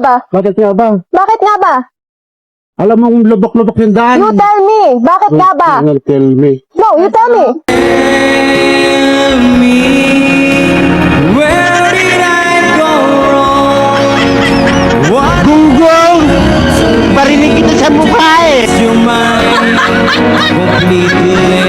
ba? Bakit nga ba? Bakit nga ba? Alam mong lubok-lubok yung daan. You tell me. Bakit nga ba? Tell me. No, you tell me. Gunggong! Parinig kita sa mukha eh! Completely